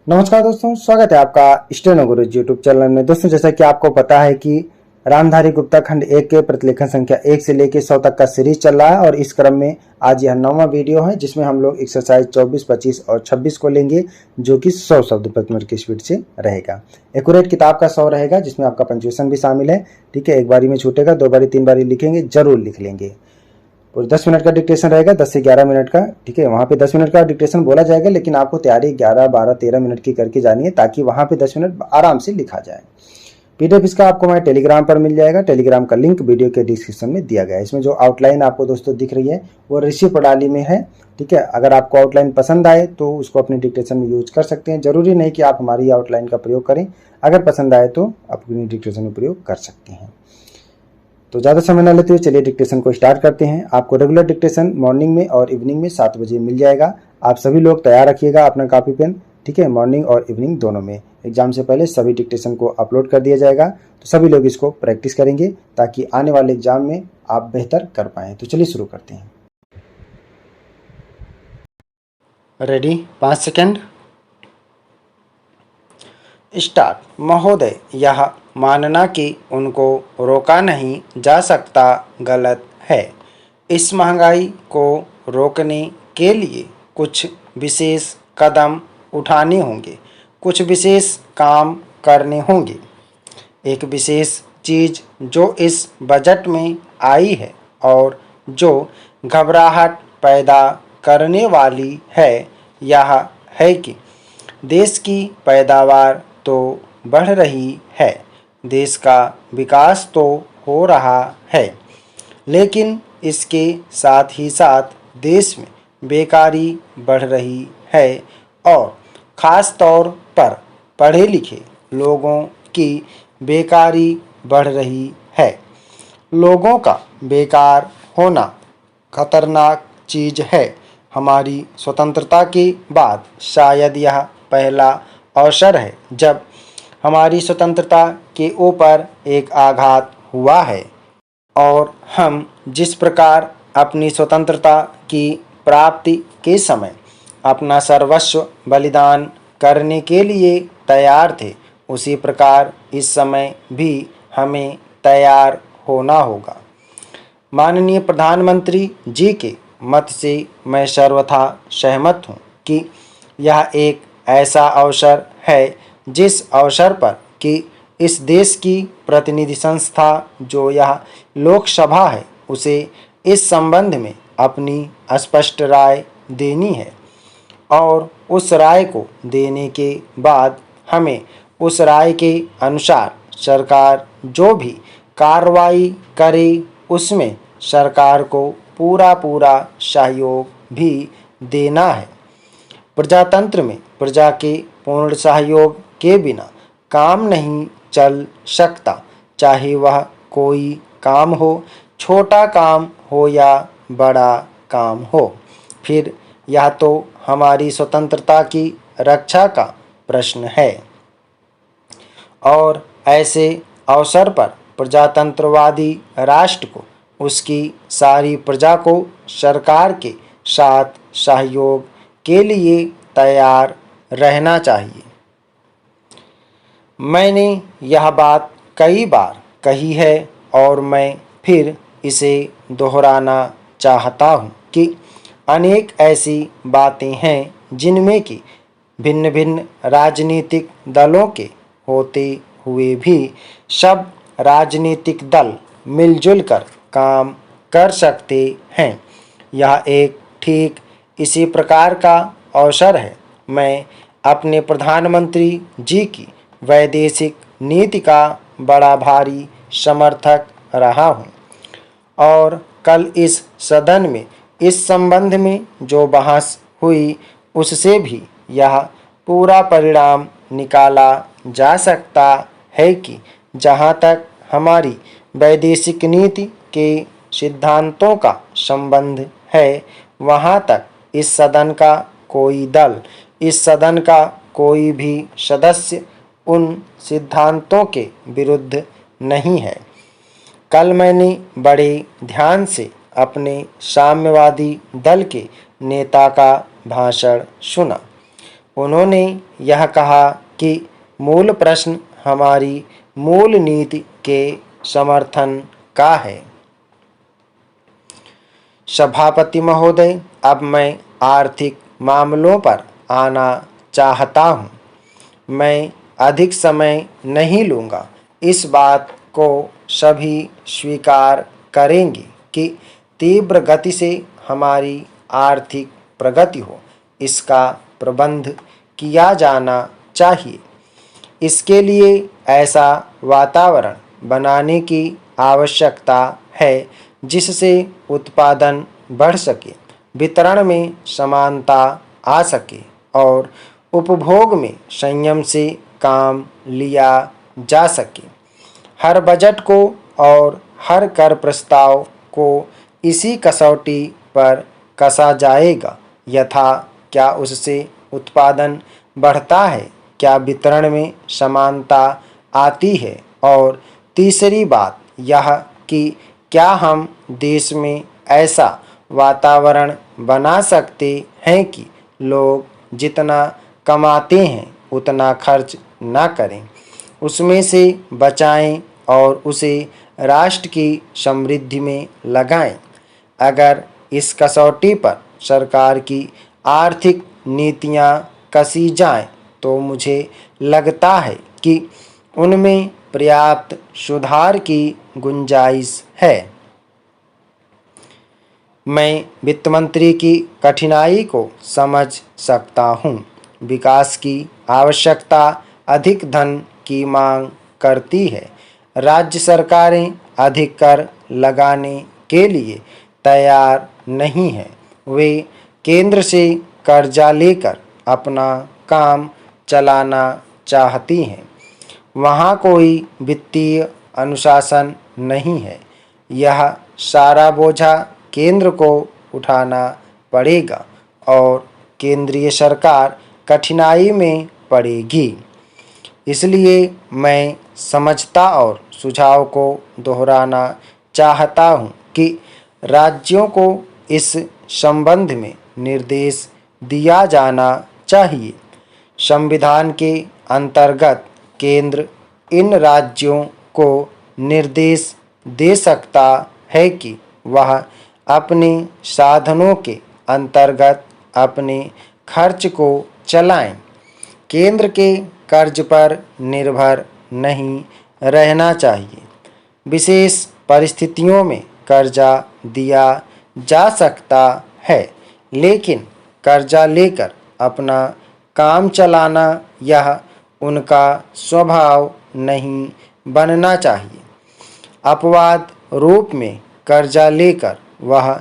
नमस्कार दोस्तों, स्वागत है आपका स्टेनो गुरुजी यूट्यूब चैनल में। दोस्तों, जैसा कि आपको पता है कि रामधारी गुप्ता खंड 1 के प्रतिलेखन संख्या 1 से लेकर 100 तक का सीरीज चल रहा है और इस क्रम में आज यह 9वां वीडियो है जिसमें हम लोग एक्सरसाइज 24, 25 और 26 को लेंगे, जो कि 100 शब्द प्रति मिनट की स्पीड से रहेगा। एक्यूरेट किताब का 100 रहेगा जिसमें आपका पंक्चुएशन भी शामिल है। ठीक है, एक बारी में छूटेगा, 2 बारी 3 बारी लिखेंगे, जरूर लिख लेंगे। और 10 मिनट का डिक्टेशन रहेगा, 10 से 11 मिनट का। ठीक है, वहाँ पे 10 मिनट का डिक्टेशन बोला जाएगा, लेकिन आपको तैयारी 11, 12, 13 मिनट की करके जानी है ताकि वहाँ पे 10 मिनट आराम से लिखा जाए। पीडीएफ इसका आपको हमारे टेलीग्राम पर मिल जाएगा। टेलीग्राम का लिंक वीडियो के डिस्क्रिप्शन में दिया गया है। इसमें जो आउटलाइन आपको दोस्तों दिख रही है वो ऋषि प्रणाली में है। ठीक है, अगर आपको आउटलाइन पसंद आए तो उसको अपने डिक्टेशन में यूज कर सकते हैं। जरूरी नहीं कि आप हमारी आउटलाइन का प्रयोग करें, अगर पसंद आए तो अपनी डिक्टेशन में प्रयोग कर सकते हैं। तो ज़्यादा समय न लेते हुए चलिए डिक्टेशन को स्टार्ट करते हैं। आपको रेगुलर डिक्टेशन मॉर्निंग में और इवनिंग में 7 बजे मिल जाएगा। आप सभी लोग तैयार रखिएगा अपना कॉपी पेन। ठीक है, मॉर्निंग और इवनिंग दोनों में। एग्जाम से पहले सभी डिक्टेशन को अपलोड कर दिया जाएगा, तो सभी लोग इसको प्रैक्टिस करेंगे ताकि आने वाले एग्जाम में आप बेहतर कर पाएँ। तो चलिए शुरू करते हैं। Ready, 5 second, start. महोदय, यह मानना कि उनको रोका नहीं जा सकता गलत है। इस महंगाई को रोकने के लिए कुछ विशेष कदम उठाने होंगे, कुछ विशेष काम करने होंगे। एक विशेष चीज़ जो इस बजट में आई है और जो घबराहट पैदा करने वाली है, यह है कि देश की पैदावार तो बढ़ रही है, देश का विकास तो हो रहा है, लेकिन इसके साथ ही साथ देश में बेकारी बढ़ रही है और ख़ास तौर पर पढ़े लिखे लोगों की बेकारी बढ़ रही है। लोगों का बेकार होना खतरनाक चीज़ है। हमारी स्वतंत्रता के बाद शायद यह पहला अवसर है जब हमारी स्वतंत्रता के ऊपर एक आघात हुआ है और हम जिस प्रकार अपनी स्वतंत्रता की प्राप्ति के समय अपना सर्वस्व बलिदान करने के लिए तैयार थे, उसी प्रकार इस समय भी हमें तैयार होना होगा। माननीय प्रधानमंत्री जी के मत से मैं सर्वथा सहमत हूँ कि यह एक ऐसा अवसर है जिस अवसर पर कि इस देश की प्रतिनिधि संस्था जो यह लोकसभा है, उसे इस संबंध में अपनी स्पष्ट राय देनी है और उस राय को देने के बाद हमें उस राय के अनुसार सरकार जो भी कार्रवाई करे उसमें सरकार को पूरा सहयोग भी देना है। प्रजातंत्र में प्रजा के पूर्ण सहयोग के बिना काम नहीं चल सकता, चाहे वह कोई काम हो, छोटा काम हो या बड़ा काम हो। फिर यह तो हमारी स्वतंत्रता की रक्षा का प्रश्न है और ऐसे अवसर पर प्रजातंत्रवादी राष्ट्र को उसकी सारी प्रजा को सरकार के साथ सहयोग के लिए तैयार रहना चाहिए। मैंने यह बात कई बार कही है और मैं फिर इसे दोहराना चाहता हूँ कि अनेक ऐसी बातें हैं जिनमें कि भिन्न भिन्न राजनीतिक दलों के होते हुए भी सब राजनीतिक दल मिलजुल कर काम कर सकते हैं। यह एक ठीक इसी प्रकार का अवसर है। मैं अपने प्रधानमंत्री जी की वैदेशिक नीति का बड़ा भारी समर्थक रहा हूँ और कल इस सदन में इस संबंध में जो बहस हुई उससे भी यह पूरा परिणाम निकाला जा सकता है कि जहाँ तक हमारी वैदेशिक नीति के सिद्धांतों का संबंध है, वहाँ तक इस सदन का कोई दल, इस सदन का कोई भी सदस्य उन सिद्धांतों के विरुद्ध नहीं है। कल मैंने बड़े ध्यान से अपने साम्यवादी दल के नेता का भाषण सुना। उन्होंने यह कहा कि मूल प्रश्न हमारी मूल नीति के समर्थन का है। सभापति महोदय, अब मैं आर्थिक मामलों पर आना चाहता हूँ। मैं अधिक समय नहीं लूँगा। इस बात को सभी स्वीकार करेंगे कि तीव्र गति से हमारी आर्थिक प्रगति हो, इसका प्रबंध किया जाना चाहिए। इसके लिए ऐसा वातावरण बनाने की आवश्यकता है जिससे उत्पादन बढ़ सके, वितरण में समानता आ सके और उपभोग में संयम से काम लिया जा सके। हर बजट को और हर कर प्रस्ताव को इसी कसौटी पर कसा जाएगा, यथा क्या उससे उत्पादन बढ़ता है, क्या वितरण में समानता आती है, और तीसरी बात यह कि क्या हम देश में ऐसा वातावरण बना सकते हैं कि लोग जितना कमाते हैं उतना खर्च न करें, उसमें से बचाएं और उसे राष्ट्र की समृद्धि में लगाएं। अगर इस कसौटी पर सरकार की आर्थिक नीतियां कसी जाएं तो मुझे लगता है कि उनमें पर्याप्त सुधार की गुंजाइश है। मैं वित्त मंत्री की कठिनाई को समझ सकता हूँ। विकास की आवश्यकता अधिक धन की मांग करती है। राज्य सरकारें अधिक कर लगाने के लिए तैयार नहीं हैं। वे केंद्र से कर्जा लेकर अपना काम चलाना चाहती हैं। वहाँ कोई वित्तीय अनुशासन नहीं है। यह सारा बोझा केंद्र को उठाना पड़ेगा और केंद्रीय सरकार कठिनाई में पड़ेगी। इसलिए मैं समझता और सुझाव को दोहराना चाहता हूँ कि राज्यों को इस संबंध में निर्देश दिया जाना चाहिए। संविधान के अंतर्गत केंद्र इन राज्यों को निर्देश दे सकता है कि वह अपने साधनों के अंतर्गत अपने खर्च को चलाएं। केंद्र के कर्ज पर निर्भर नहीं रहना चाहिए। विशेष परिस्थितियों में कर्जा दिया जा सकता है, लेकिन कर्जा लेकर अपना काम चलाना यह उनका स्वभाव नहीं बनना चाहिए। अपवाद रूप में कर्जा लेकर वह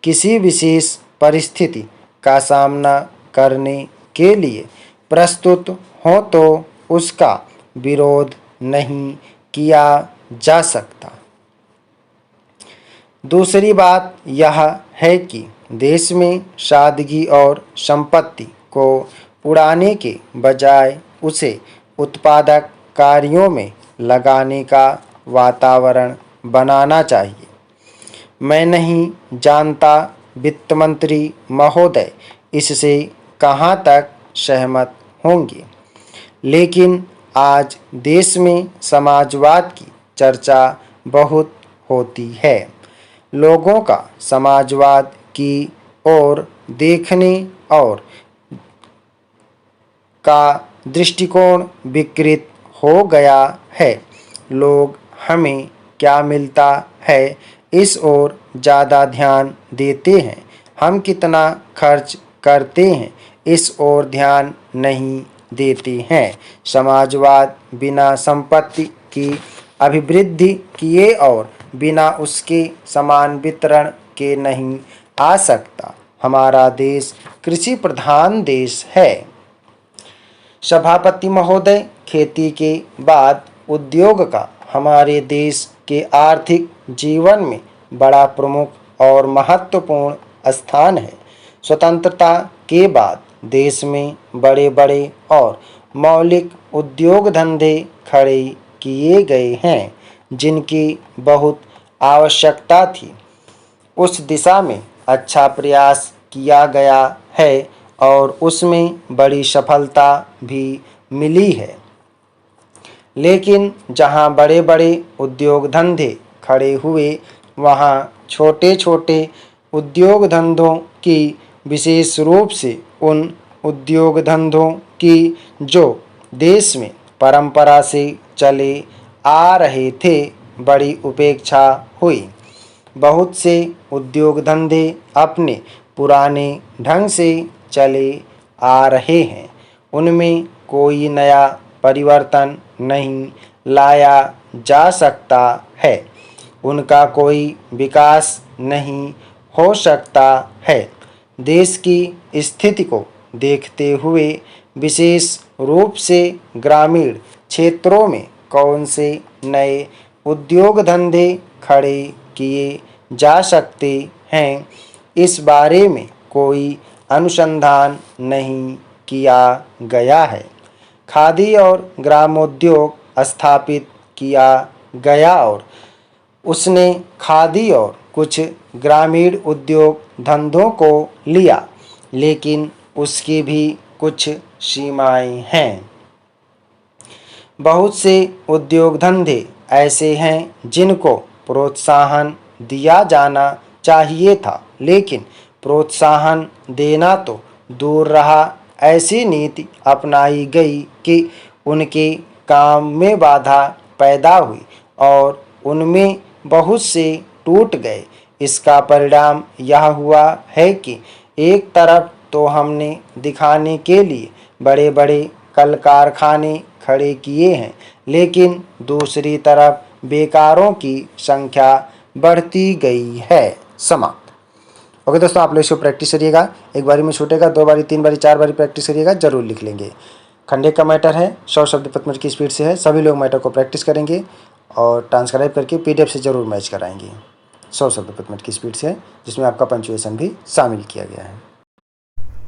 किसी विशेष परिस्थिति का सामना करने के लिए प्रस्तुत हो तो उसका विरोध नहीं किया जा सकता। दूसरी बात यह है कि देश में सादगी और संपत्ति को उड़ाने के बजाय उसे उत्पादक कार्यों में लगाने का वातावरण बनाना चाहिए। मैं नहीं जानता वित्त मंत्री महोदय इससे कहाँ तक सहमत होंगे, लेकिन आज देश में समाजवाद की चर्चा बहुत होती है। लोगों का समाजवाद की ओर देखने और का दृष्टिकोण विकृत हो गया है। लोग हमें क्या मिलता है इस ओर ज़्यादा ध्यान देते हैं, हम कितना खर्च करते हैं इस ओर ध्यान नहीं देते हैं। समाजवाद बिना संपत्ति की अभिवृद्धि किए और बिना उसके समान वितरण के नहीं आ सकता। हमारा देश कृषि प्रधान देश है। सभापति महोदय, खेती के बाद उद्योग का हमारे देश के आर्थिक जीवन में बड़ा प्रमुख और महत्वपूर्ण स्थान है। स्वतंत्रता के बाद देश में बड़े बड़े और मौलिक उद्योग धंधे खड़े किए गए हैं, जिनकी बहुत आवश्यकता थी। उस दिशा में अच्छा प्रयास किया गया है और उसमें बड़ी सफलता भी मिली है। लेकिन जहाँ बड़े बड़े उद्योग धंधे खड़े हुए, वहाँ छोटे छोटे उद्योग धंधों की, विशेष रूप से उन उद्योग धंधों की जो देश में परंपरा से चले आ रहे थे, बड़ी उपेक्षा हुई। बहुत से उद्योग धंधे अपने पुराने ढंग से चले आ रहे हैं, उनमें कोई नया परिवर्तन नहीं लाया जा सकता है, उनका कोई विकास नहीं हो सकता है। देश की स्थिति को देखते हुए विशेष रूप से ग्रामीण क्षेत्रों में कौन से नए उद्योग धंधे खड़े किए जा सकते हैं, इस बारे में कोई अनुसंधान नहीं किया गया है। खादी और ग्रामोद्योग स्थापित किया गया और उसने खादी और कुछ ग्रामीण उद्योग धंधों को लिया, लेकिन उसकी भी कुछ सीमाएं हैं। बहुत से उद्योग धंधे ऐसे हैं जिनको प्रोत्साहन दिया जाना चाहिए था, लेकिन प्रोत्साहन देना तो दूर रहा, ऐसी नीति अपनाई गई कि उनके काम में बाधा पैदा हुई और उनमें बहुत से टूट गए। इसका परिणाम यह हुआ है कि एक तरफ तो हमने दिखाने के लिए बड़े बड़े कल कारखाने खड़े किए हैं, लेकिन दूसरी तरफ बेकारों की संख्या बढ़ती गई है। समाप्त। ओके दोस्तों, आप लोग इसको प्रैक्टिस करिएगा। एक बारी में छूटेगा, 2 बारी, 3 बारी, 4 बारी प्रैक्टिस करिएगा, जरूर लिख लेंगे। खंडे का मैटर है, 100 शब्द प्रति मिनट की स्पीड से है। सभी लोग मैटर को प्रैक्टिस करेंगे और ट्रांसक्राइब करके PDF से ज़रूर मैच कराएंगे। 100 शब्द प्रति मिनट की स्पीड से है, जिसमें आपका पंचुएशन भी शामिल किया गया है।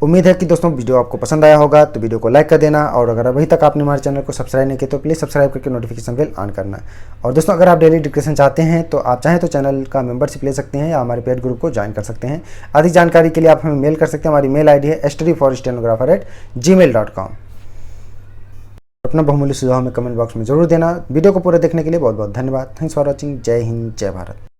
उम्मीद है कि दोस्तों वीडियो आपको पसंद आया होगा, तो वीडियो को लाइक कर देना, और अगर अभी तक आपने हमारे चैनल को सब्सक्राइब नहीं किया तो प्लीज़ सब्सक्राइब करके नोटिफिकेशन बेल ऑन करना। और दोस्तों, अगर आप डेली डिस्कशन चाहते हैं तो आप चाहें तो चैनल का मेंबरशिप ले सकते हैं या हमारे पेड ग्रुप को ज्वाइन कर सकते हैं। अधिक जानकारी के लिए आप हमें मेल कर सकते हैं। हमारी मेल ID है studyforstenographer@gmail.com। अपना बहुमूल्य सुझाव में कमेंट बॉक्स में जरूर देना। वीडियो को पूरा देखने के लिए बहुत बहुत धन्यवाद। Thanks for watching. जय हिंद, जय भारत।